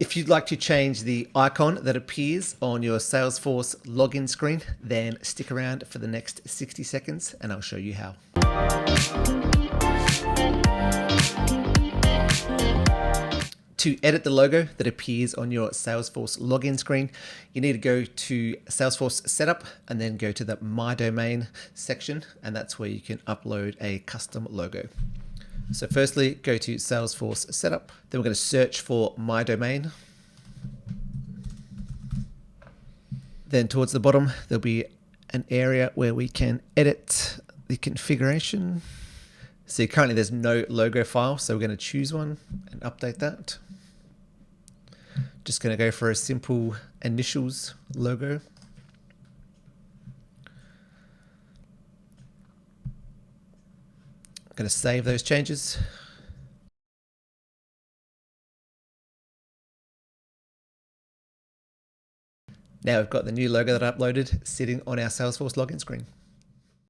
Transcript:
If you'd like to change the icon that appears on your Salesforce login screen, then stick around for the next 60 seconds and I'll show you how. To edit the logo that appears on your Salesforce login screen, you need to go to Salesforce Setup and then go to the My Domain section, and that's where you can upload a custom logo. So firstly, go to Salesforce Setup. Then we're going to search for My Domain. Then towards the bottom, there'll be an area where we can edit the configuration. So currently there's no logo file, so we're going to choose one and update that. Just going to go for a simple initials logo. I'm going to save those changes. Now we've got the new logo that I uploaded sitting on our Salesforce login screen.